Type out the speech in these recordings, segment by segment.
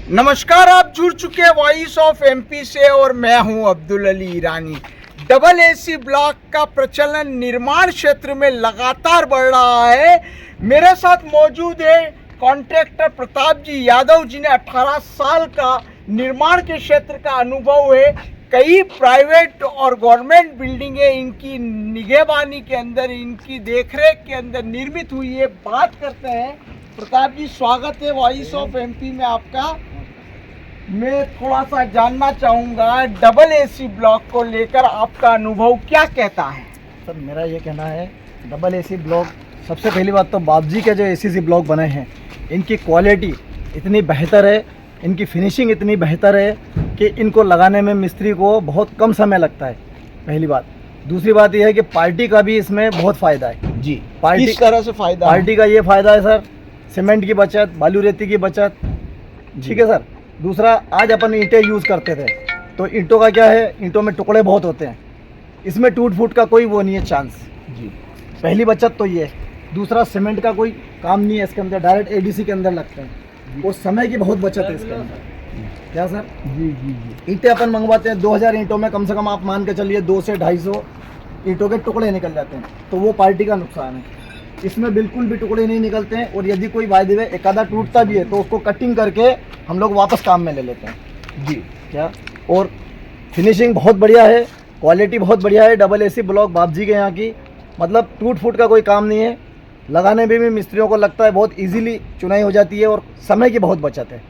नमस्कार, आप जुड़ चुके हैं वॉइस ऑफ एमपी से और मैं हूं अब्दुल अली ईरानी। डबल एसी ब्लॉक का प्रचलन निर्माण क्षेत्र में लगातार बढ़ रहा है। मेरे साथ मौजूद है कॉन्ट्रैक्टर प्रताप जी यादव, जिन्हें 18 साल का निर्माण के क्षेत्र का अनुभव है। कई प्राइवेट और गवर्नमेंट बिल्डिंगें इनकी निगहबानी के अंदर, इनकी देखरेख के अंदर निर्मित हुई है। बात करते हैं प्रताप जी, स्वागत है वॉइस ऑफ एमपी में आपका। मैं थोड़ा सा जानना चाहूँगा, डबल एसी ब्लॉक को लेकर आपका अनुभव क्या कहता है? सर, मेरा ये कहना है, डबल एसी ब्लॉक, सबसे पहली बात तो बाबजी के जो एसीसी ब्लॉक बने हैं, इनकी क्वालिटी इतनी बेहतर है, इनकी फिनिशिंग इतनी बेहतर है कि इनको लगाने में मिस्त्री को बहुत कम समय लगता है, पहली बात। दूसरी बात यह है कि पार्टी का भी इसमें बहुत फ़ायदा है। जी, पार्टी किस तरह से फ़ायदा? पार्टी का ये फ़ायदा है सर, सीमेंट की बचत, बालू रेती की बचत, ठीक है सर। दूसरा, आज अपन ईंटें यूज़ करते थे तो ईंटों का क्या है, ईंटों में टुकड़े बहुत होते हैं, इसमें टूट फूट का कोई वो नहीं है चांस जी। पहली बचत तो ये है। दूसरा, सीमेंट का कोई काम नहीं है इसके अंदर, डायरेक्ट एडीसी के अंदर लगते हैं, वो समय की बहुत बचत है इसके अंदर। क्या सर? जी जी जी। ईंटें अपन मंगवाते हैं 2000 ईंटों में कम से कम आप मान के चलिए 200 से 250 ईंटों के टुकड़े निकल जाते हैं, तो वो पार्टी का नुकसान है। इसमें बिल्कुल भी टुकड़े नहीं निकलते हैं, और यदि कोई वायदे में एक आधा टूटता भी है तो उसको कटिंग करके हम लोग वापस काम में ले लेते हैं जी। क्या? और फिनिशिंग बहुत बढ़िया है, क्वालिटी बहुत बढ़िया है डबल एसी ब्लॉक बाबजी के यहाँ की। मतलब टूट फूट का कोई काम नहीं है, लगाने में भी मिस्त्रियों को लगता है बहुत इजीली चुनाई हो जाती है, और समय की बहुत बचत है।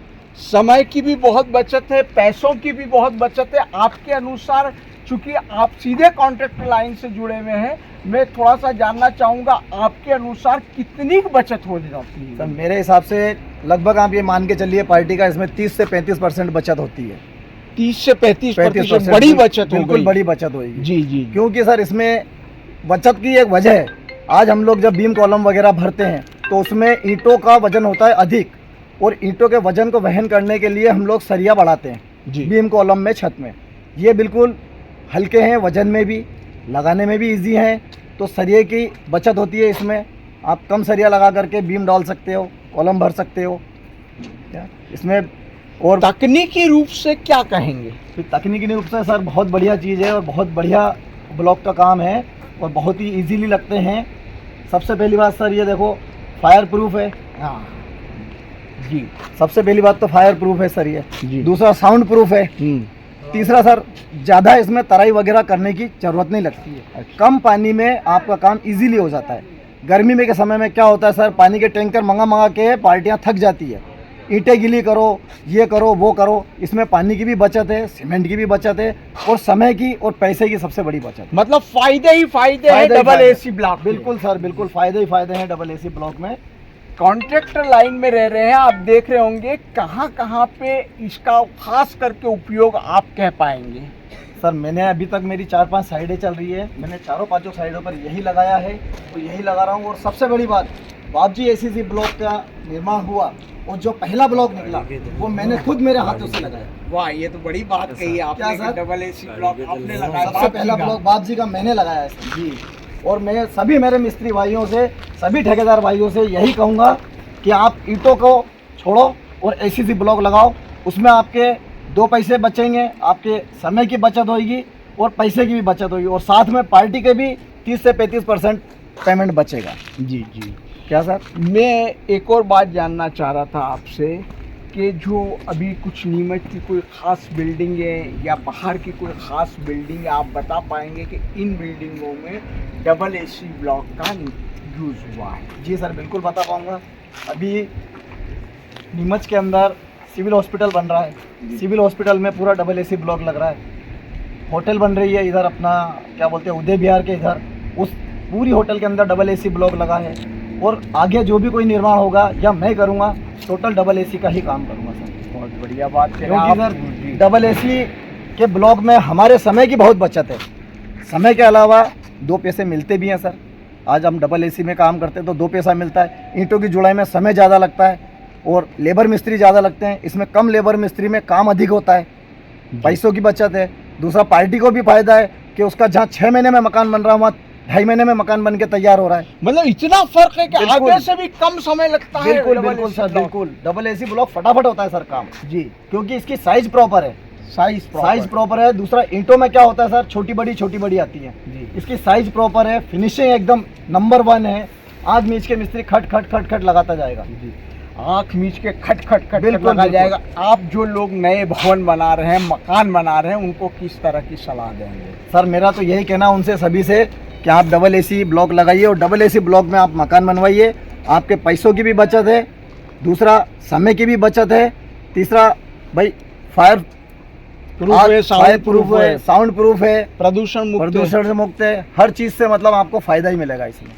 समय की भी बहुत बचत है, पैसों की भी बहुत बचत है। आपके अनुसार, चूँकि आप सीधे कॉन्ट्रैक्टर लाइन से जुड़े हुए हैं, मैं थोड़ा सा जानना चाहूँगा, आपके अनुसार कितनी बचत हो जाती है? सर, मेरे हिसाब से लगभग आप ये मान के चलिए पार्टी का इसमें 30 से 35% बचत होती है। 30 से 35% बड़ी बचत हो बिल्कुल गई। बड़ी बचत होगी जी जी। क्योंकि सर इसमें बचत की एक वजह है। आज हम लोग जब बीम कॉलम वगैरह भरते हैं तो उसमें ईंटों का वजन होता है अधिक, और ईंटों के वजन को वहन करने के लिए हम लोग सरिया बढ़ाते हैं जी। बीम कॉलम में, छत में। ये बिल्कुल हल्के हैं, वजन में भी, लगाने में भी इजी हैं, तो सरिये की बचत होती है इसमें। आप कम सरिया लगा करके बीम डाल सकते हो, कॉलम भर सकते हो। क्या इसमें? और तकनीकी रूप से क्या कहेंगे? फिर तकनीकी रूप से सर बहुत बढ़िया चीज़ है, और बहुत बढ़िया ब्लॉक का काम है, और बहुत ही इजीली लगते हैं। सबसे पहली बात सर ये देखो, फायर प्रूफ है। हाँ जी, सबसे पहली बात तो फायर प्रूफ है सर ये जी। दूसरा, साउंड प्रूफ है। तीसरा सर, ज़्यादा इसमें तराई वगैरह करने की ज़रूरत नहीं लगती है। कम पानी में आपका काम इजीली हो जाता है। गर्मी में के समय में क्या होता है सर, पानी के टैंकर मंगा के पार्टियाँ थक जाती है, ईंटें गीली करो, ये करो, वो करो। इसमें पानी की भी बचत है, सीमेंट की भी बचत है, और समय की और पैसे की सबसे बड़ी बचत। मतलब फायदे ही फायदे हैं डबल एसी ब्लॉक। बिल्कुल सर, बिल्कुल फ़ायदे ही फ़ायदे हैं डबल एसी ब्लॉक में। कॉन्ट्रैक्टर लाइन में रह रहे हैं, आप देख रहे होंगे कहाँ पे इसका खास करके उपयोग आप कह पाएंगे? सर, मैंने अभी तक मेरी 4-5 साइडें चल रही है, मैंने चारों पांचों साइडों पर यही लगाया है, तो यही लगा रहा हूँ। और सबसे बड़ी बात, बाबजी एसीसी ब्लॉक का निर्माण हुआ और जो पहला ब्लॉक निकला वो मैंने खुद मेरे हाथों से लगाया। वाह, ये तो बड़ी बात कही आपने कि डबल एसी ब्लॉक आपने लगाया। सबसे पहला ब्लॉक बाबजी का मैंने लगाया है जी। और मैं सभी मेरे मिस्त्री भाइयों से, सभी ठेकेदार भाइयों से यही कहूँगा कि आप ईंटों को छोड़ो और एसीसी ब्लॉक लगाओ। उसमें आपके 2 पैसे बचेंगे, आपके समय की बचत होगी और पैसे की भी बचत होगी, और साथ में पार्टी के भी 30 से 35% पेमेंट बचेगा जी जी। क्या सर? मैं एक और बात जानना चाह रहा था आपसे कि जो अभी कुछ नीमच की कोई ख़ास बिल्डिंग है या बाहर की कोई ख़ास बिल्डिंग है, आप बता पाएंगे कि इन बिल्डिंगों में डबल एसी ब्लॉक का यूज़ हुआ है? जी सर, बिल्कुल बता पाऊँगा। अभी नीमच के अंदर सिविल हॉस्पिटल बन रहा है, सिविल हॉस्पिटल में पूरा डबल एसी ब्लॉक लग रहा है। होटल बन रही है इधर अपना, क्या बोलते हैं, उदय विहार के इधर, उस पूरी होटल के अंदर डबल एसी ब्लॉक लगा है। और आगे जो भी कोई निर्माण होगा या मैं करूँगा, टोटल डबल एसी का ही काम करूँगा सर। बहुत बढ़िया बात है क्योंकि सर डबल एसी के ब्लॉक में हमारे समय की बहुत बचत है। समय के अलावा 2 पैसे मिलते भी हैं सर। आज हम डबल एसी में काम करते हैं तो 2 पैसा मिलता है। ईंटों की जुड़ाई में समय ज़्यादा लगता है और लेबर मिस्त्री ज़्यादा लगते हैं, इसमें कम लेबर मिस्त्री में काम अधिक होता है, पैसों की बचत है। दूसरा, पार्टी को भी फ़ायदा है कि उसका जहाँ 6 महीने में मकान बन रहा है वहाँ 2.5 महीने में मकान बन के तैयार हो रहा है। मतलब इतना फर्क है कि बिल्कुल। आधे से भी कम समय लगता है। बिल्कुल डबल बिल्कुल AC सर, ब्लॉक। बिल्कुल डबल एसी ब्लॉक फटाफट होता है सर काम, जी, क्योंकि इसकी साइज प्रॉपर है। साइज साइज प्रॉपर है। दूसरा ईंटों में क्या होता है सर, छोटी बड़ी आती है। जी। इसकी साइज प्रॉपर है, फिनिशिंग एकदम नंबर 1 है। आग मीच के मिस्त्री खट खट खट खट लगाता जाएगा। जी, आँख मीच के खट खट खट बिल्कुल, लगा बिल्कुल। जाएगा। आप जो लोग नए भवन बना रहे हैं, मकान बना रहे हैं, उनको किस तरह की सलाह देंगे? सर मेरा तो यही कहना उनसे सभी से कि आप डबल एसी ब्लॉक लगाइए और डबल एसी ब्लॉक में आप मकान बनवाइए। आपके पैसों की भी बचत है, दूसरा समय की भी बचत है, तीसरा भाई फायर प्रूफ है, साउंड प्रूफ है, साउंड प्रूफ है, प्रदूषण प्रदूषण से मुक्त है। हर चीज़ से मतलब आपको फायदा ही मिलेगा इसमें।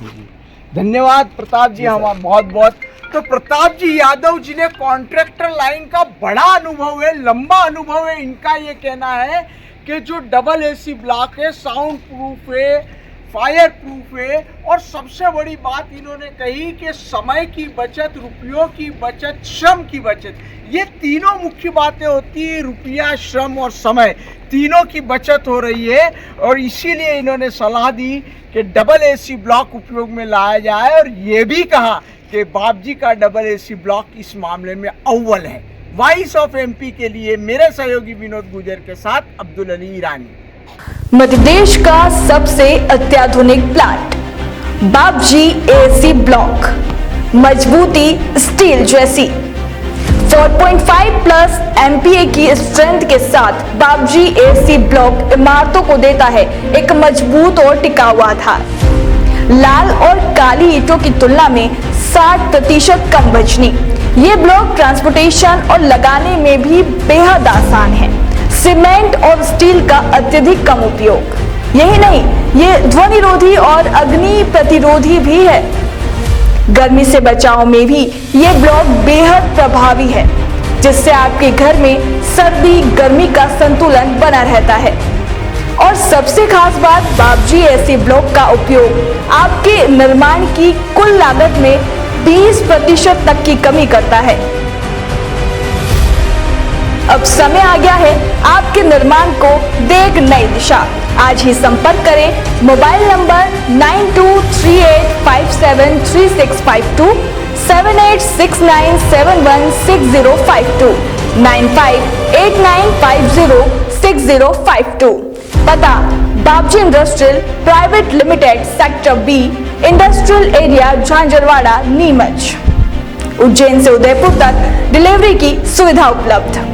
धन्यवाद प्रताप जी, हमारा बहुत बहुत। तो प्रताप जी यादव जी ने कॉन्ट्रैक्टर लाइन का बड़ा अनुभव है, लंबा अनुभव है। इनका ये कहना है कि जो डबल एसी ब्लॉक है साउंड प्रूफ है, फायर प्रूफ है, और सबसे बड़ी बात इन्होंने कही कि समय की बचत, रुपयों की बचत, श्रम की बचत, ये तीनों मुख्य बातें होती है। रुपया, श्रम और समय, तीनों की बचत हो रही है। और इसीलिए इन्होंने सलाह दी कि डबल एसी ब्लॉक उपयोग में लाया जाए, और ये भी कहा कि बाबजी का डबल एसी ब्लॉक इस मामले में अव्वल है। वॉइस ऑफ एमपी के लिए मेरे सहयोगी विनोद गुजर के साथ अब्दुल अली ईरानी। मध्य प्रदेश का सबसे अत्याधुनिक प्लांट बाबजी एसी ब्लॉक, मजबूती स्टील जैसी। 4.5 प्लस MPa की स्ट्रेंथ के साथ बाबजी एसी ब्लॉक इमारतों को देता है एक मजबूत और टिकाऊ आधार। लाल और काली ईंटों की तुलना में 60% कम वजनी। ये ब्लॉक ट्रांसपोर्टेशन और लगाने में भी बेहद आसान है। सीमेंट और स्टील का अत्यधिक कम उपयोग। यही नहीं, ये ध्वनिरोधी और अग्नि प्रतिरोधी भी है। गर्मी से बचाव में भी ये ब्लॉक बेहद प्रभावी है, जिससे आपके घर में सर्दी गर्मी का संतुलन बना रहता है। और सबसे खास बात, बाबजी एसी ब्लॉक का उपयोग आपके निर्माण की कुल लागत में 20% तक की कमी करता है। अब समय आ गया है आपके निर्माण को दे एक नई दिशा। आज ही संपर्क करें मोबाइल नंबर 9238573652, 7869716052, 9589506052। पता Babji industrial private limited, sector B, industrial area, Jhanjharwada, Neemuch. Ujjain से उदयपुर तक डिलीवरी की सुविधा उपलब्ध।